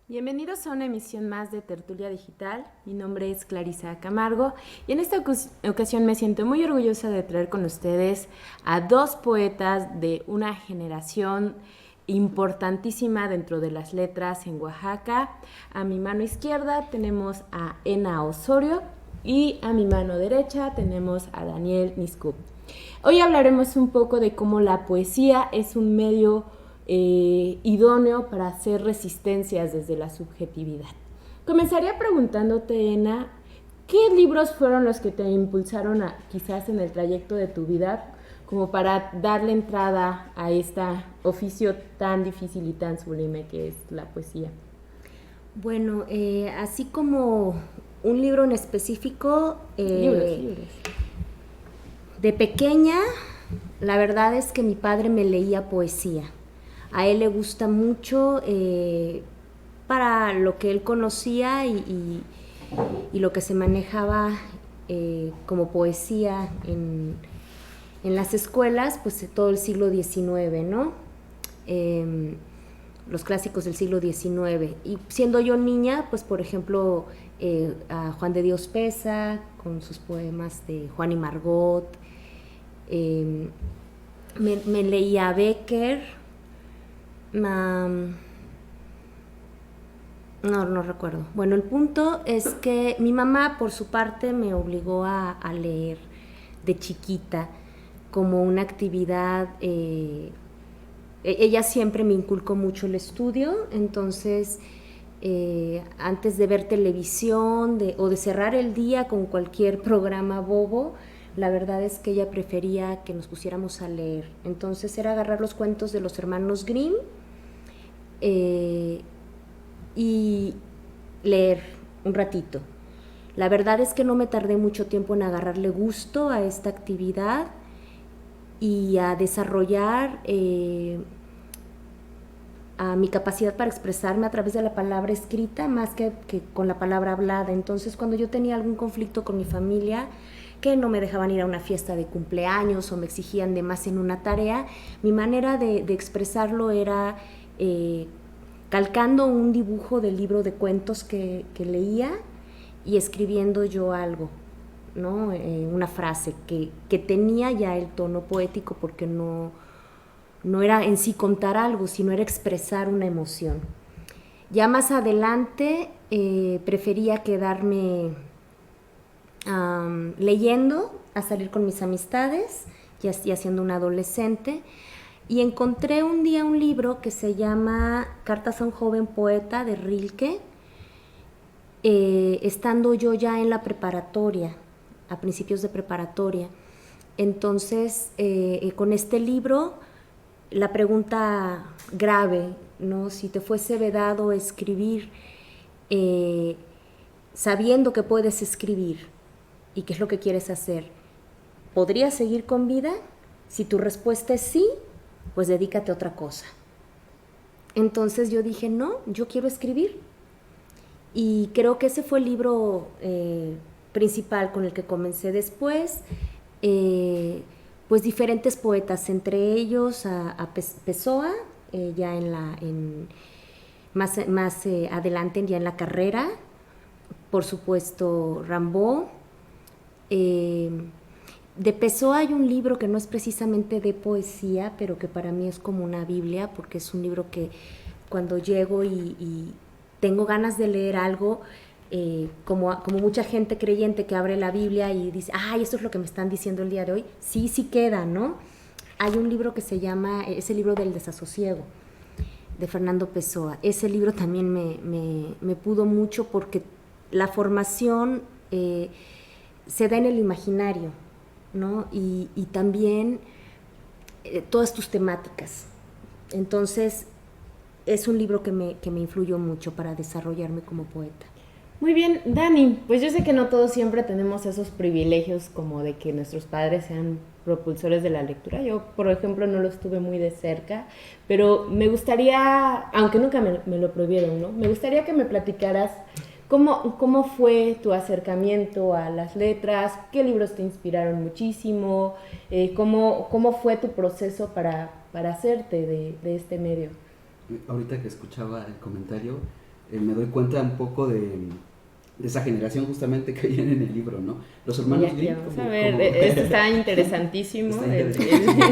Bienvenidos a una emisión más de Tertulia Digital. Mi nombre es Clarisa Camargo y en esta ocasión me siento muy orgullosa de traer con ustedes a dos poetas de una generación importantísima dentro de las letras en Oaxaca. A mi mano izquierda tenemos a Ena Osorio y a mi mano derecha tenemos a Daniel Niscup. Hoy hablaremos un poco de cómo la poesía es un medio idóneo para hacer resistencias desde la subjetividad. Comenzaría preguntándote, Ena, ¿qué libros fueron los que te impulsaron quizás en el trayecto de tu vida como para darle entrada a este oficio tan difícil y tan sublime que es la poesía? Bueno, así como un libro en específico, Libros. de pequeña, la verdad es que mi padre me leía poesía. A él le gusta mucho para lo que él conocía y lo que se manejaba como poesía en las escuelas, pues todo el siglo XIX, ¿no? Los clásicos del siglo XIX. Y siendo yo niña, pues por ejemplo, a Juan de Dios Peza, con sus poemas de Juan y Margot, me leía a Becker, no recuerdo. Bueno, el punto es que mi mamá, por su parte, me obligó a leer de chiquita como una actividad. Ella siempre me inculcó mucho el estudio, entonces antes de ver televisión o de cerrar el día con cualquier programa bobo, la verdad es que ella prefería que nos pusiéramos a leer. Entonces era agarrar los cuentos de los hermanos Grimm y leer un ratito. La verdad es que no me tardé mucho tiempo en agarrarle gusto a esta actividad y a desarrollar a mi capacidad para expresarme a través de la palabra escrita más que con la palabra hablada. Entonces, cuando yo tenía algún conflicto con mi familia, que no me dejaban ir a una fiesta de cumpleaños o me exigían de más en una tarea, mi manera de expresarlo era calcando un dibujo del libro de cuentos que leía y escribiendo yo algo, ¿no? Una frase que tenía ya el tono poético porque no era en sí contar algo, sino era expresar una emoción. Ya más adelante prefería quedarme leyendo a salir con mis amistades, ya siendo una adolescente, y encontré un día un libro que se llama Cartas a un joven poeta de Rilke, estando yo ya en la preparatoria, a principios de preparatoria. Entonces, con este libro, la pregunta grave, ¿no? Si te fuese vedado escribir, sabiendo que puedes escribir y qué es lo que quieres hacer, ¿podrías seguir con vida? Si tu respuesta es sí, pues dedícate a otra cosa. Entonces yo dije, no, yo quiero escribir. Y creo que ese fue el libro principal con el que comencé después. Pues diferentes poetas, entre ellos a Pessoa, ya más adelante ya en la carrera, por supuesto Rimbaud. De Pessoa hay un libro que no es precisamente de poesía, pero que para mí es como una Biblia, porque es un libro que cuando llego y tengo ganas de leer algo, como mucha gente creyente que abre la Biblia y dice, ay, esto es lo que me están diciendo el día de hoy, sí queda, ¿no? Hay un libro que se llama, es el libro del desasosiego, de Fernando Pessoa. Ese libro también me pudo mucho porque la formación se da en el imaginario, ¿no? Y también todas tus temáticas. Entonces, es un libro que me influyó mucho para desarrollarme como poeta. Muy bien, Dani, pues yo sé que no todos siempre tenemos esos privilegios como de que nuestros padres sean propulsores de la lectura. Yo, por ejemplo, no los tuve muy de cerca, pero me gustaría, aunque nunca me lo prohibieron, ¿no? Me gustaría que me platicaras cómo fue tu acercamiento a las letras, qué libros te inspiraron muchísimo, cómo fue tu proceso para hacerte de este medio. Ahorita que escuchaba el comentario, me doy cuenta un poco de esa generación justamente que viene en el libro, ¿no? Los hermanos Grimm. Vamos a ver, esto está interesantísimo. Está interesantísimo.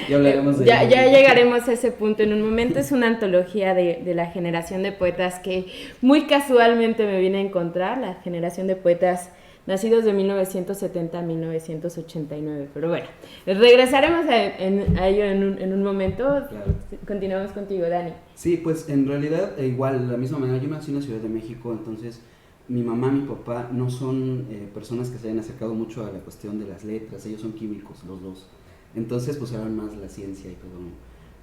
Ya hablaremos de ya llegaremos a ese punto en un momento. Es una antología de la generación de poetas que muy casualmente me vine a encontrar, la generación de poetas nacidos de 1970 a 1989. Pero bueno, regresaremos a ello en un momento. Claro. Continuamos contigo, Dani. Sí, pues en realidad, igual, de la misma manera, yo nací en la Ciudad de México, entonces mi mamá, mi papá no son personas que se hayan acercado mucho a la cuestión de las letras, ellos son químicos, los dos. Entonces, pues eran más la ciencia y todo, ¿no?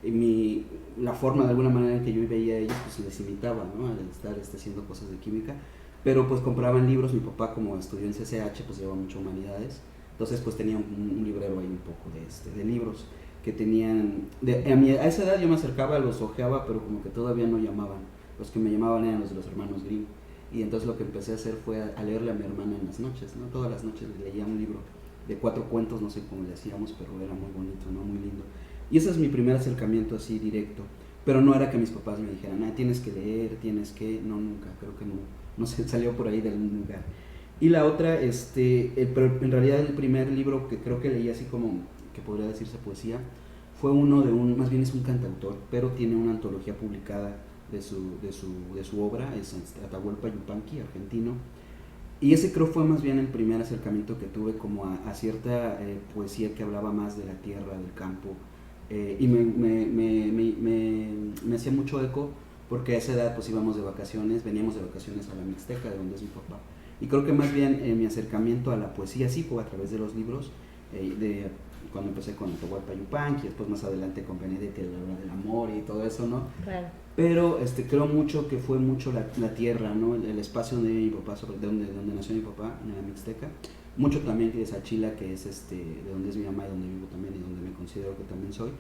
Y la forma, de alguna manera, en que yo veía a ellos, pues les imitaba, ¿no? Al estar haciendo cosas de química. Pero pues compraban libros, mi papá como estudió en CCH, pues llevaba mucho humanidades. Entonces, pues tenía un librero ahí un poco de libros que tenían... a esa edad yo me acercaba, los hojeaba, pero como que todavía no llamaban. Los que me llamaban eran los de los hermanos Grimm. Y entonces lo que empecé a hacer fue a leerle a mi hermana en las noches, ¿no? Todas las noches le leía un libro de 4 cuentos, no sé cómo le hacíamos, pero era muy bonito, ¿no? Muy lindo. Y ese es mi primer acercamiento así directo. Pero no era que mis papás me dijeran, tienes que leer, tienes que... No, nunca, creo que no se salió por ahí de algún lugar. Y la otra, pero en realidad el primer libro que creo que leí así como, que podría decirse poesía, fue uno más bien es un cantautor, pero tiene una antología publicada de su obra, es Atahualpa Yupanqui, argentino, y ese creo fue más bien el primer acercamiento que tuve como a cierta poesía que hablaba más de la tierra, del campo, y me hacía mucho eco, porque a esa edad pues veníamos de vacaciones a la Mixteca, de donde es mi papá, y creo que más bien mi acercamiento a la poesía sí fue a través de los libros, cuando empecé con Atahualpa Yupanqui, después más adelante con Benedetti, la hora del amor y todo eso, ¿no? Claro. Pero creo mucho que fue mucho la tierra, ¿no? El espacio donde mi papá, de donde nació mi papá, en la Mixteca, mucho también de Sachila, que es de donde es mi mamá y donde vivo también y donde me considero que también soy,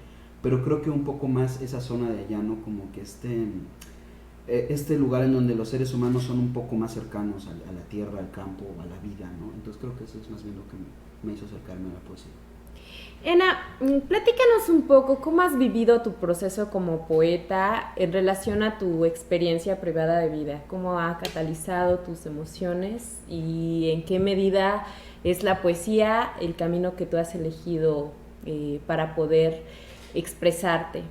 pero creo que un poco más esa zona de allá, ¿no? Como que este lugar en donde los seres humanos son un poco más cercanos a la tierra, al campo, a la vida, ¿no? Entonces creo que eso es más bien lo que me hizo acercarme a la poesía. Ena, platícanos un poco cómo has vivido tu proceso como poeta en relación a tu experiencia privada de vida, cómo ha catalizado tus emociones y en qué medida es la poesía el camino que tú has elegido para poder expresarte.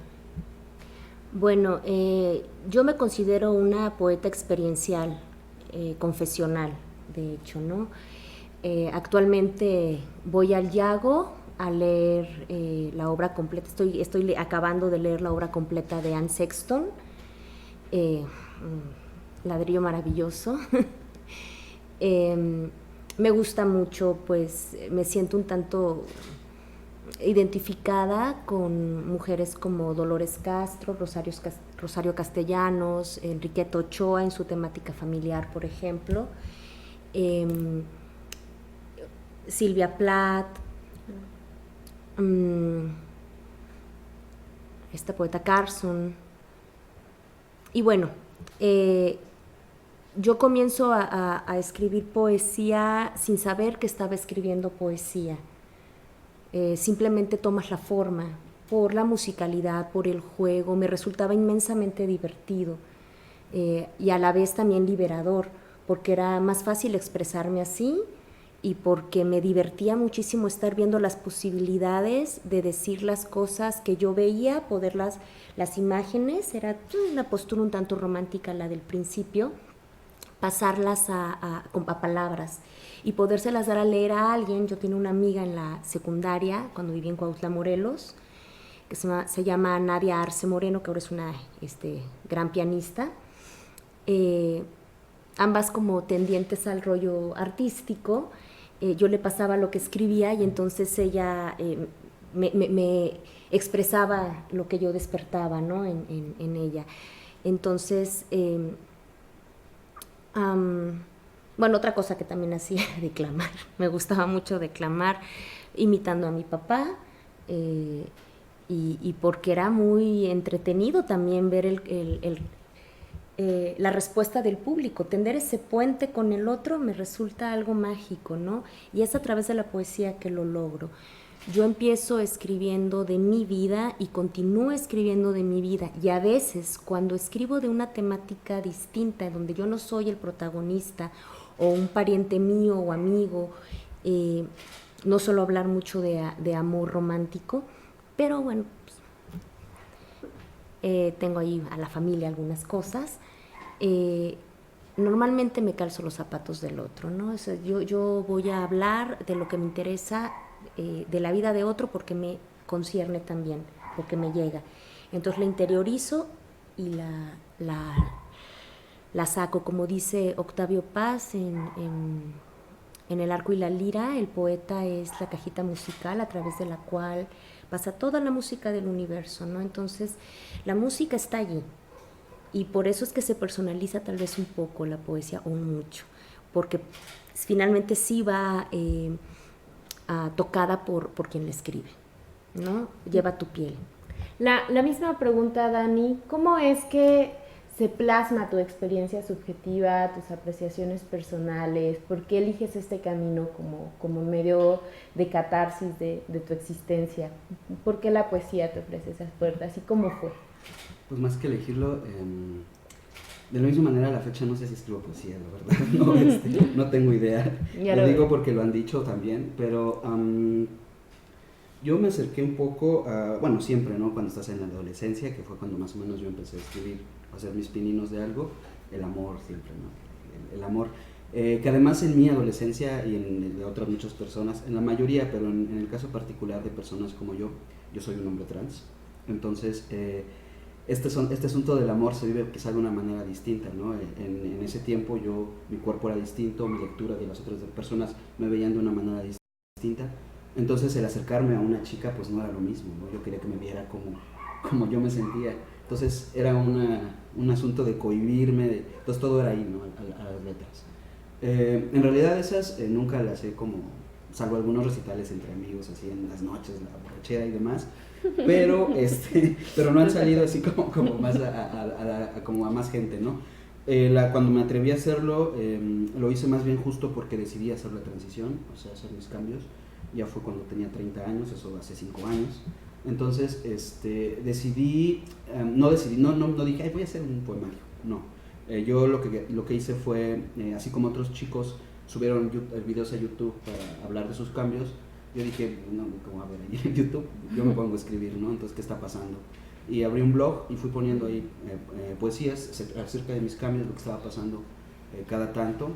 Bueno, yo me considero una poeta experiencial, confesional, de hecho, ¿no? Actualmente voy al Yago a leer la obra completa, estoy acabando de leer la obra completa de Anne Sexton, Ladrillo Maravilloso. Me gusta mucho, pues me siento un tanto identificada con mujeres como Dolores Castro, Rosario Castellanos, Enriqueta Ochoa en su temática familiar, por ejemplo, Silvia Plath, esta poeta Carson. Y bueno, yo comienzo a escribir poesía sin saber que estaba escribiendo poesía. Simplemente tomas la forma por la musicalidad, por el juego. Me resultaba inmensamente divertido y a la vez también liberador, porque era más fácil expresarme así y porque me divertía muchísimo estar viendo las posibilidades de decir las cosas que yo veía, las imágenes, era una postura un tanto romántica la del principio, pasarlas a palabras y podérselas dar a leer a alguien. Yo tenía una amiga en la secundaria, cuando viví en Cuautla, Morelos, que se llama Nadia Arce Moreno, que ahora es una gran pianista, ambas como tendientes al rollo artístico. Yo le pasaba lo que escribía y entonces ella me expresaba lo que yo despertaba, ¿no? en ella. Entonces, bueno, otra cosa que también hacía era declamar. Me gustaba mucho declamar, imitando a mi papá, y porque era muy entretenido también ver la respuesta del público. Tender ese puente con el otro me resulta algo mágico, ¿no? Y es a través de la poesía que lo logro. yo empiezo escribiendo de mi vida y continúo escribiendo de mi vida. Y a veces cuando escribo de una temática distinta, donde yo no soy el protagonista o un pariente mío o amigo, no suelo hablar mucho de amor romántico, pero bueno, pues, tengo ahí a la familia algunas cosas. Normalmente me calzo los zapatos del otro, ¿no? O sea, yo voy a hablar de lo que me interesa, de la vida de otro, porque me concierne también, porque me llega. Entonces la interiorizo y la saco, como dice Octavio Paz en El arco y la lira. El poeta es la cajita musical a través de la cual pasa toda la música del universo, ¿no? Entonces la música está allí, y por eso es que se personaliza tal vez un poco la poesía, o mucho, porque finalmente sí va tocada por quien la escribe, ¿no? Lleva tu piel. La misma pregunta, Dani, ¿cómo es que se plasma tu experiencia subjetiva, tus apreciaciones personales? ¿Por qué eliges este camino como medio de catarsis de tu existencia? ¿Por qué la poesía te ofrece esas puertas? ¿Y cómo fue? Pues más que elegirlo, de la misma manera a la fecha no sé si escribo poesía, la verdad, no tengo idea. Lo digo porque lo han dicho también, pero yo me acerqué un poco a, bueno, siempre, ¿no? Cuando estás en la adolescencia, que fue cuando más o menos yo empecé a escribir, a hacer mis pininos de algo, el amor siempre, ¿no? El amor, que además en mi adolescencia y en de otras muchas personas, en la mayoría, pero en el caso particular de personas como yo soy un hombre trans, entonces este asunto del amor se vive quizá de una manera distinta, ¿no? En ese tiempo mi cuerpo era distinto, mi lectura de las otras personas me veían de una manera distinta, entonces el acercarme a una chica pues no era lo mismo, ¿no? Yo quería que me viera como yo me sentía, entonces era un asunto de cohibirme, entonces todo era ahí, ¿no? A las letras. En realidad esas nunca las he como, salvo algunos recitales entre amigos, así en las noches, la borrachera y demás, pero no han salido así como más como a más gente, ¿no? Cuando me atreví a hacerlo, lo hice más bien justo porque decidí hacer la transición, o sea, hacer mis cambios. Ya fue cuando tenía 30 años, eso hace 5 años. Entonces, decidí, no dije, ay, voy a hacer un poemario, no. Yo lo que hice fue, así como otros chicos subieron videos a YouTube para hablar de sus cambios, yo dije, no, ¿cómo va a ver ahí en YouTube? Yo me pongo a escribir, ¿no? Entonces, ¿qué está pasando? Y abrí un blog y fui poniendo ahí poesías acerca de mis cambios, lo que estaba pasando cada tanto,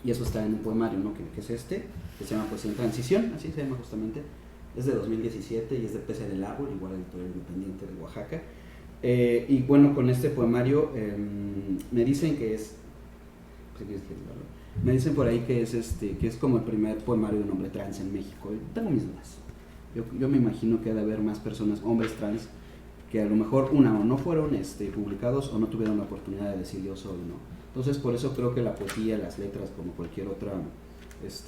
y eso está en un poemario, ¿no? Que es que se llama Poesía en Transición, así se llama justamente, es de 2017 y es de Pese del Árbol, igual editorial independiente de Oaxaca. Y bueno, con este poemario me dicen que es, me dicen por ahí que es como el primer poemario de un hombre trans en México. Tengo mis dudas. Yo me imagino que ha de haber más personas, hombres trans, que a lo mejor o no fueron publicados o no tuvieron la oportunidad de decir yo soy, ¿no? Entonces por eso creo que la poesía, las letras, como cualquier otra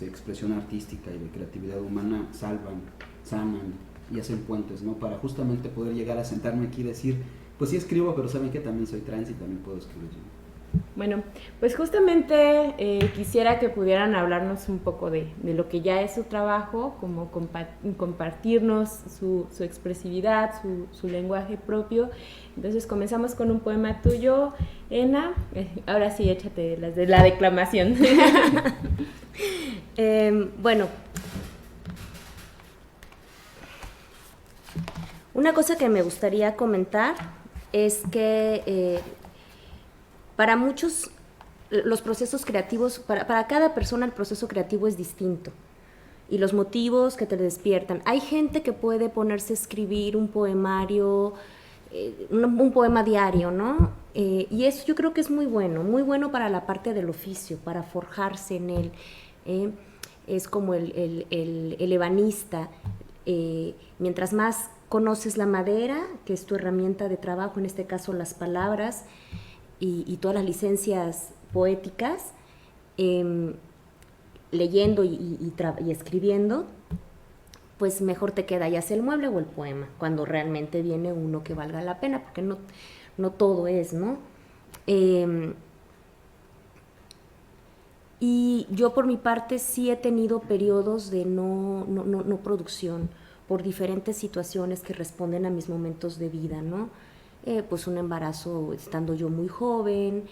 expresión artística y de creatividad humana, salvan, sanan y hacen puentes, ¿no? Para justamente poder llegar a sentarme aquí y decir, pues sí escribo, pero saben que también soy trans y también puedo escribir yo. Bueno, pues justamente quisiera que pudieran hablarnos un poco de lo que ya es su trabajo, como compartirnos su expresividad, su lenguaje propio. Entonces comenzamos con un poema tuyo, Ena. Ahora sí, échate las de la declamación. Bueno, una cosa que me gustaría comentar es que para muchos los procesos creativos, para cada persona el proceso creativo es distinto y los motivos que te despiertan. Hay gente que puede ponerse a escribir un poemario, un poema diario, ¿no? Y eso yo creo que es muy bueno para la parte del oficio, para forjarse en él. Es como el ebanista. Mientras más conoces la madera, que es tu herramienta de trabajo, en este caso las palabras, y todas las licencias poéticas, leyendo y escribiendo, pues mejor te queda ya sea el mueble o el poema, cuando realmente viene uno que valga la pena, porque no todo es, ¿no? Y yo por mi parte sí he tenido periodos de no producción por diferentes situaciones que responden a mis momentos de vida, ¿no? Pues un embarazo estando yo muy joven,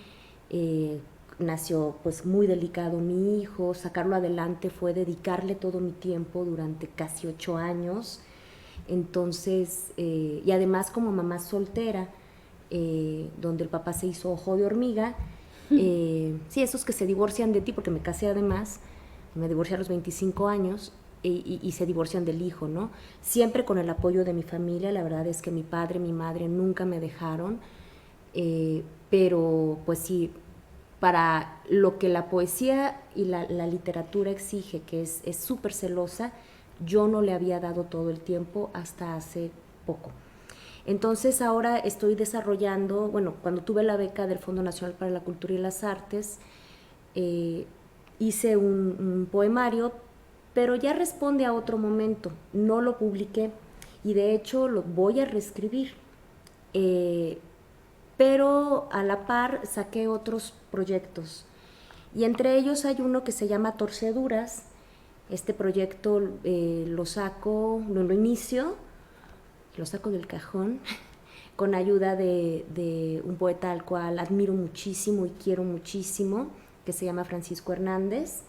nació pues muy delicado mi hijo, sacarlo adelante fue dedicarle todo mi tiempo durante casi 8 años, entonces, y además como mamá soltera, donde el papá se hizo ojo de hormiga, sí, esos que se divorcian de ti, porque me casé además, me divorcié a los 25 años y se divorcian del hijo, ¿no? Siempre con el apoyo de mi familia, la verdad es que mi padre, mi madre nunca me dejaron, pero pues sí, para lo que la poesía y la literatura exige, que es súper celosa, yo no le había dado todo el tiempo hasta hace poco. Entonces ahora estoy desarrollando, bueno, cuando tuve la beca del Fondo Nacional para la Cultura y las Artes, hice un poemario, pero ya responde a otro momento, no lo publiqué y de hecho lo voy a reescribir, pero a la par saqué otros proyectos y entre ellos hay uno que se llama Torceduras. Este proyecto lo inicio, lo saco del cajón con ayuda de un poeta al cual admiro muchísimo y quiero muchísimo, que se llama Francisco Hernández.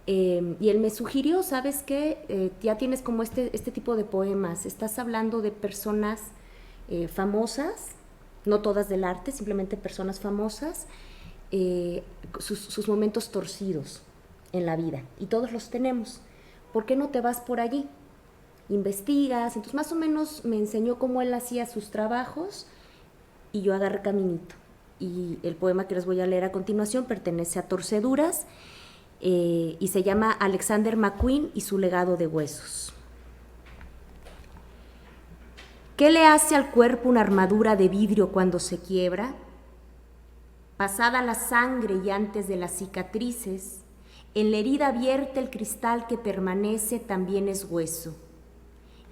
Y él me sugirió, ¿sabes qué? Ya tienes como este tipo de poemas, estás hablando de personas famosas, no todas del arte, simplemente personas famosas, sus momentos torcidos en la vida, y todos los tenemos. ¿Por qué no te vas por allí? Investigas, entonces más o menos me enseñó cómo él hacía sus trabajos y yo agarré caminito. Y el poema que les voy a leer a continuación pertenece a Torceduras y se llama Alexander McQueen y su legado de huesos. ¿Qué le hace al cuerpo una armadura de vidrio cuando se quiebra? Pasada la sangre y antes de las cicatrices, en la herida abierta el cristal que permanece también es hueso,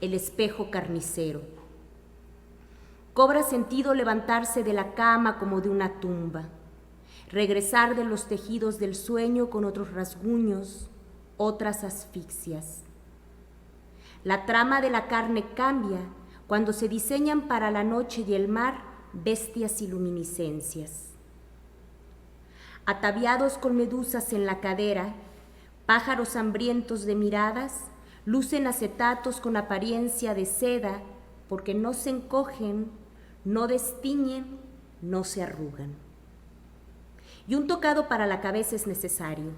el espejo carnicero. Cobra sentido levantarse de la cama como de una tumba, regresar de los tejidos del sueño con otros rasguños, otras asfixias. La trama de la carne cambia cuando se diseñan para la noche y el mar bestias y luminiscencias. Ataviados con medusas en la cadera, pájaros hambrientos de miradas, lucen acetatos con apariencia de seda, porque no se encogen, no destiñen, no se arrugan. Y un tocado para la cabeza es necesario,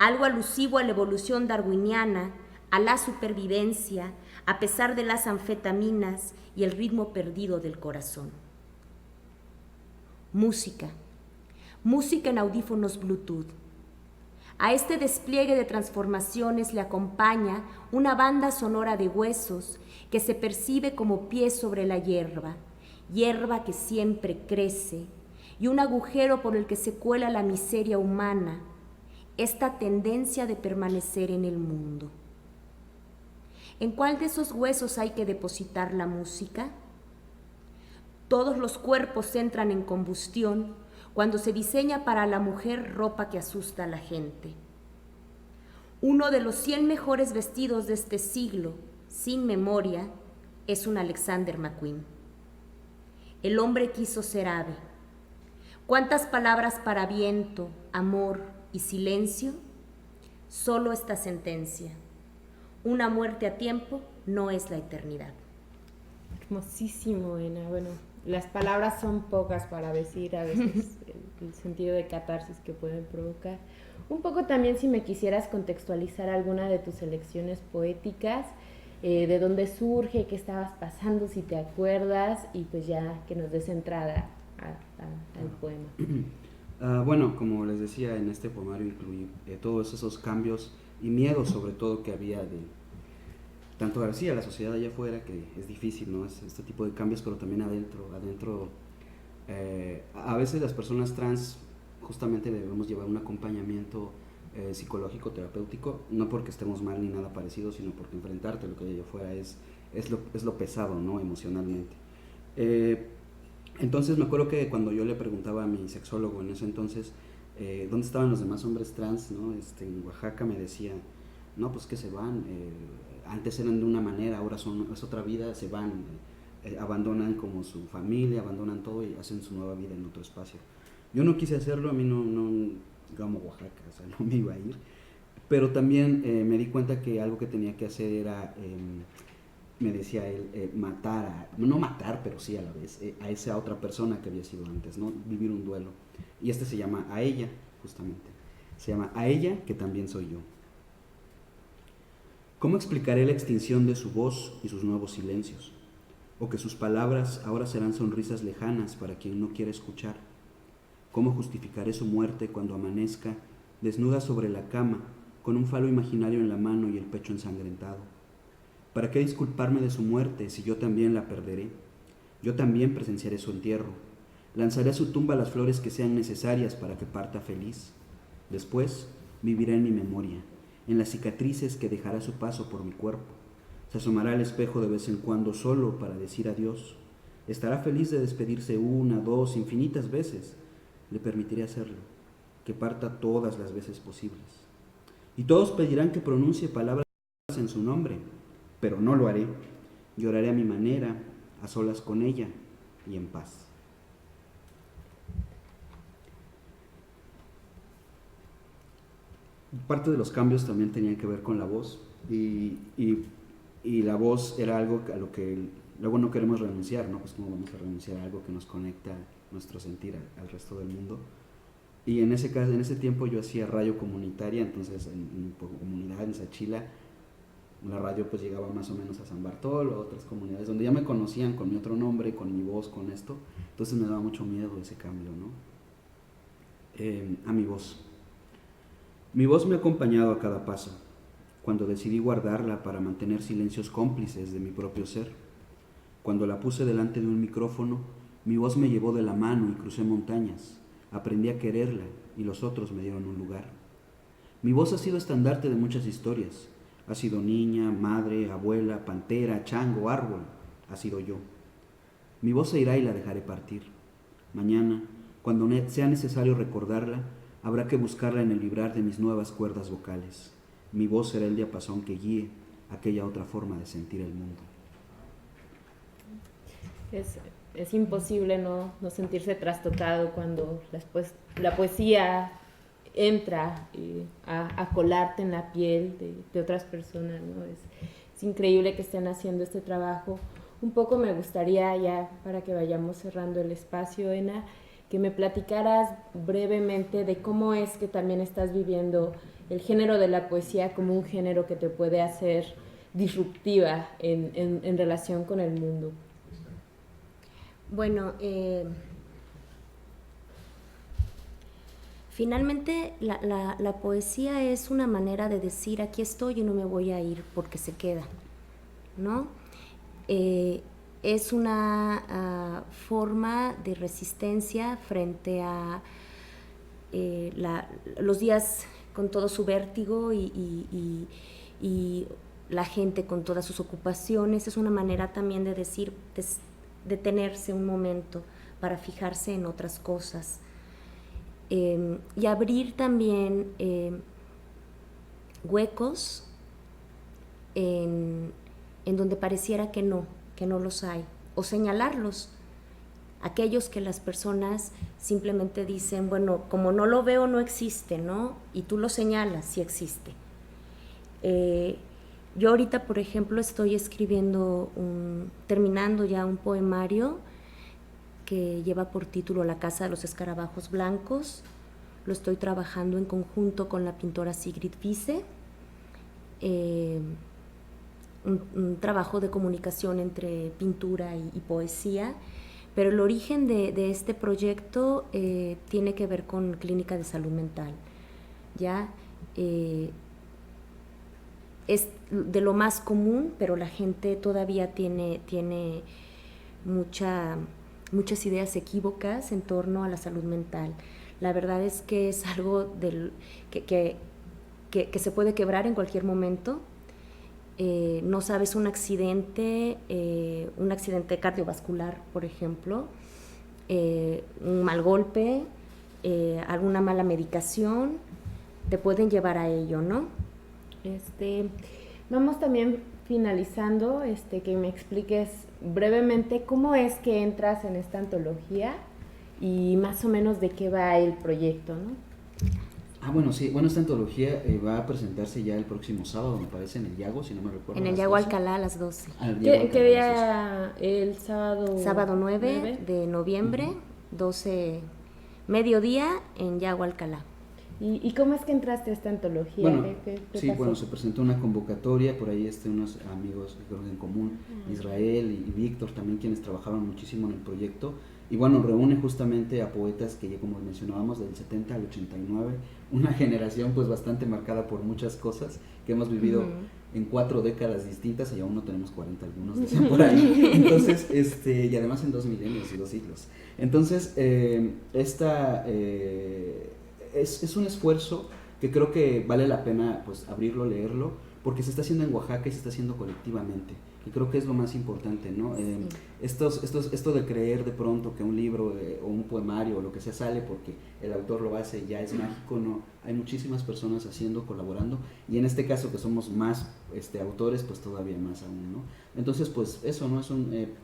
algo alusivo a la evolución darwiniana, a la supervivencia, a pesar de las anfetaminas y el ritmo perdido del corazón. Música en audífonos Bluetooth. A este despliegue de transformaciones le acompaña una banda sonora de huesos que se percibe como pies sobre la hierba que siempre crece, y un agujero por el que se cuela la miseria humana, esta tendencia de permanecer en el mundo. ¿En cuál de esos huesos hay que depositar la música? Todos los cuerpos entran en combustión cuando se diseña para la mujer ropa que asusta a la gente. Uno de los 100 mejores vestidos de este siglo, sin memoria, es un Alexander McQueen. El hombre quiso ser ave. ¿Cuántas palabras para viento, amor y silencio? Solo esta sentencia. Una muerte a tiempo no es la eternidad. Hermosísimo, Ena. Bueno, las palabras son pocas para decir a veces el sentido de catarsis que pueden provocar. Un poco también si me quisieras contextualizar alguna de tus selecciones poéticas, de dónde surge, qué estabas pasando, si te acuerdas, y pues ya que nos des entrada al poema. Bueno, como les decía, en este poemario incluí todos esos cambios y miedos sobre todo que había de tanto García, la sociedad allá afuera, que es difícil, ¿no? Este tipo de cambios, pero también adentro a veces las personas trans justamente debemos llevar un acompañamiento psicológico, terapéutico, no porque estemos mal ni nada parecido, sino porque enfrentarte a lo que hay allá afuera es lo pesado, ¿no? Emocionalmente. Entonces me acuerdo que cuando yo le preguntaba a mi sexólogo en ese entonces, ¿dónde estaban los demás hombres trans, no? En Oaxaca me decía, no, pues que se van, antes eran de una manera, ahora es otra vida, se van, abandonan como su familia, abandonan todo y hacen su nueva vida en otro espacio. Yo no quise hacerlo, a mí no amo Oaxaca, o sea, no me iba a ir, pero también me di cuenta que algo que tenía que hacer era, me decía él, no matar, pero sí a la vez, a esa otra persona que había sido antes, ¿no? Vivir un duelo. Y se llama A ella, justamente. Se llama A ella, que también soy yo. ¿Cómo explicaré la extinción de su voz y sus nuevos silencios? O que sus palabras ahora serán sonrisas lejanas para quien no quiera escuchar. ¿Cómo justificaré su muerte cuando amanezca, desnuda sobre la cama, con un falo imaginario en la mano y el pecho ensangrentado? ¿Para qué disculparme de su muerte si yo también la perderé? Yo también presenciaré su entierro. Lanzaré a su tumba las flores que sean necesarias para que parta feliz. Después vivirá en mi memoria, en las cicatrices que dejará su paso por mi cuerpo. Se asomará al espejo de vez en cuando solo para decir adiós. Estará feliz de despedirse una, dos, infinitas veces. Le permitiré hacerlo, que parta todas las veces posibles. Y todos pedirán que pronuncie palabras en su nombre, pero no lo haré. Lloraré a mi manera, a solas con ella y en paz. Parte de los cambios también tenían que ver con la voz y la voz era algo a lo que luego no queremos renunciar, ¿no? Pues cómo vamos a renunciar a algo que nos conecta nuestro sentir al resto del mundo. Y en ese caso, en ese tiempo yo hacía radio comunitaria, entonces en comunidad en Sachila, la radio pues llegaba más o menos a San Bartolo, a otras comunidades donde ya me conocían con mi otro nombre, con mi voz, con esto, entonces me daba mucho miedo ese cambio, ¿no? A mi voz. Mi voz me ha acompañado a cada paso, cuando decidí guardarla para mantener silencios cómplices de mi propio ser. Cuando la puse delante de un micrófono, mi voz me llevó de la mano y crucé montañas. Aprendí a quererla y los otros me dieron un lugar. Mi voz ha sido estandarte de muchas historias. Ha sido niña, madre, abuela, pantera, chango, árbol. Ha sido yo. Mi voz se irá y la dejaré partir. Mañana, cuando sea necesario recordarla, habrá que buscarla en el vibrar de mis nuevas cuerdas vocales. Mi voz será el diapasón que guíe aquella otra forma de sentir el mundo. Es imposible no sentirse trastocado cuando la poesía entra a colarte en la piel de otras personas, ¿no? Es increíble que estén haciendo este trabajo. Un poco me gustaría, ya para que vayamos cerrando el espacio, Ena, que me platicaras brevemente de cómo es que también estás viviendo el género de la poesía como un género que te puede hacer disruptiva en relación con el mundo. Bueno, finalmente la poesía es una manera de decir aquí estoy y no me voy a ir porque se queda, ¿no? Es una forma de resistencia frente a los días con todo su vértigo y la gente con todas sus ocupaciones. Es una manera también de decir, detenerse un momento para fijarse en otras cosas y abrir también huecos en donde pareciera que no los hay, o señalarlos, aquellos que las personas simplemente dicen, bueno, como no lo veo no existe, ¿no? Y tú lo señalas, sí existe. Yo ahorita, por ejemplo, estoy escribiendo, terminando ya un poemario que lleva por título La Casa de los Escarabajos Blancos. Lo estoy trabajando en conjunto con la pintora Sigrid Wiese. Un trabajo de comunicación entre pintura y poesía, pero el origen de este proyecto tiene que ver con clínica de salud mental. ¿Ya? Es de lo más común, pero la gente todavía tiene muchas ideas equívocas en torno a la salud mental. La verdad es que es algo que se puede quebrar en cualquier momento. No sabes, un accidente cardiovascular, por ejemplo, un mal golpe, alguna mala medicación, te pueden llevar a ello, ¿no? Vamos también finalizando, que me expliques brevemente cómo es que entras en esta antología y más o menos de qué va el proyecto, ¿no? Bueno, sí, esta antología va a presentarse ya el próximo sábado, me parece, en el Yago, si no me recuerdo. En el Yago Alcalá a las 12. ¿Qué día? El sábado. Sábado 9 de noviembre, 12, mediodía, en Yago Alcalá. ¿Y cómo es que entraste a esta antología? Bueno, ¿Qué sí, pasó? se presentó una convocatoria, por ahí unos amigos creo que en común, Israel y Víctor también, quienes trabajaron muchísimo en el proyecto, y bueno, reúne justamente a poetas que ya como mencionábamos del 70 al 89, una generación pues bastante marcada por muchas cosas que hemos vivido en 4 décadas distintas, y aún no tenemos 40 algunos, dicen por ahí. Entonces, y además en 2 milenios y 2 siglos. Entonces, es un esfuerzo que creo que vale la pena pues abrirlo, leerlo, porque se está haciendo en Oaxaca y se está haciendo colectivamente, y creo que es lo más importante, ¿no? Sí. Esto de creer de pronto que un libro o un poemario o lo que sea sale porque el autor lo hace y ya es mágico, no, hay muchísimas personas haciendo, colaborando, y en este caso que somos más autores, pues todavía más aún, ¿no? Entonces, pues eso, ¿no?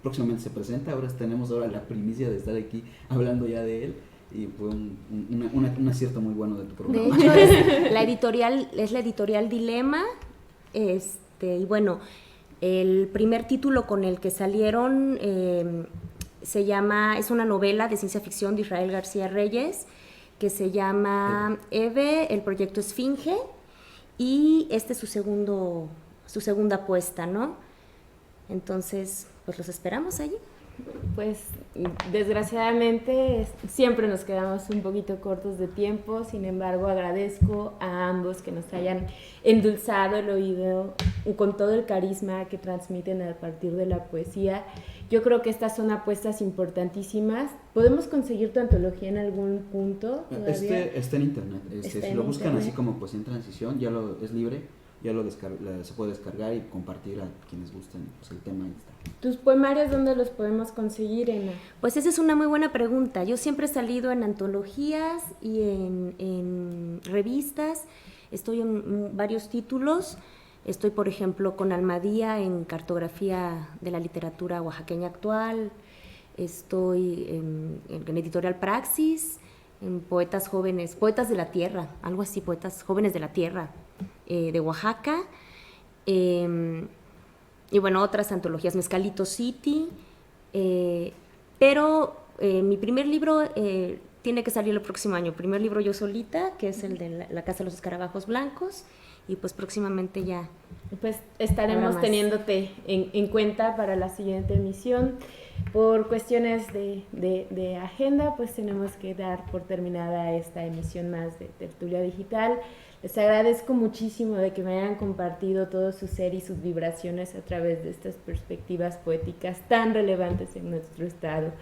Próximamente se presenta, tenemos la primicia de estar aquí hablando ya de él, y fue un acierto muy bueno de tu programa. De hecho, es la editorial Dilema, y bueno, el primer título con el que salieron es una novela de ciencia ficción de Israel García Reyes, que se llama Eve, el proyecto Esfinge, y es su segunda apuesta, ¿no? Entonces, pues los esperamos allí. Pues desgraciadamente siempre nos quedamos un poquito cortos de tiempo, sin embargo agradezco a ambos que nos hayan endulzado el oído con todo el carisma que transmiten a partir de la poesía. Yo creo que estas son apuestas importantísimas. ¿Podemos conseguir tu antología en algún punto todavía? Está en internet, si lo buscan internet, así como Poesía en Transición, es libre, ya se puede descargar y compartir a quienes gusten pues, el tema. ¿Tus poemarios dónde los podemos conseguir, Ena? Pues esa es una muy buena pregunta. Yo siempre he salido en antologías y en revistas, estoy en varios títulos. Estoy, por ejemplo, con Almadía en Cartografía de la Literatura Oaxaqueña Actual. Estoy en Editorial Praxis, en Poetas Jóvenes, Poetas de la Tierra, algo así, Poetas Jóvenes de la Tierra, de Oaxaca. Y bueno, otras antologías, Mezcalito City. Pero mi primer libro tiene que salir el próximo año. Primer libro yo solita, que es el de La Casa de los Escarabajos Blancos. Y pues próximamente ya. Pues estaremos teniéndote en cuenta para la siguiente emisión. Por cuestiones de agenda, pues tenemos que dar por terminada esta emisión más de Tertulia Digital. Les agradezco muchísimo de que me hayan compartido todo su ser y sus vibraciones a través de estas perspectivas poéticas tan relevantes en nuestro estado.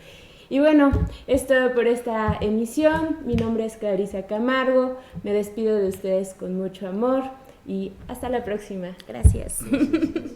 Y bueno, es todo por esta emisión. Mi nombre es Clarisa Camargo. Me despido de ustedes con mucho amor. Y hasta la próxima. Gracias. Gracias.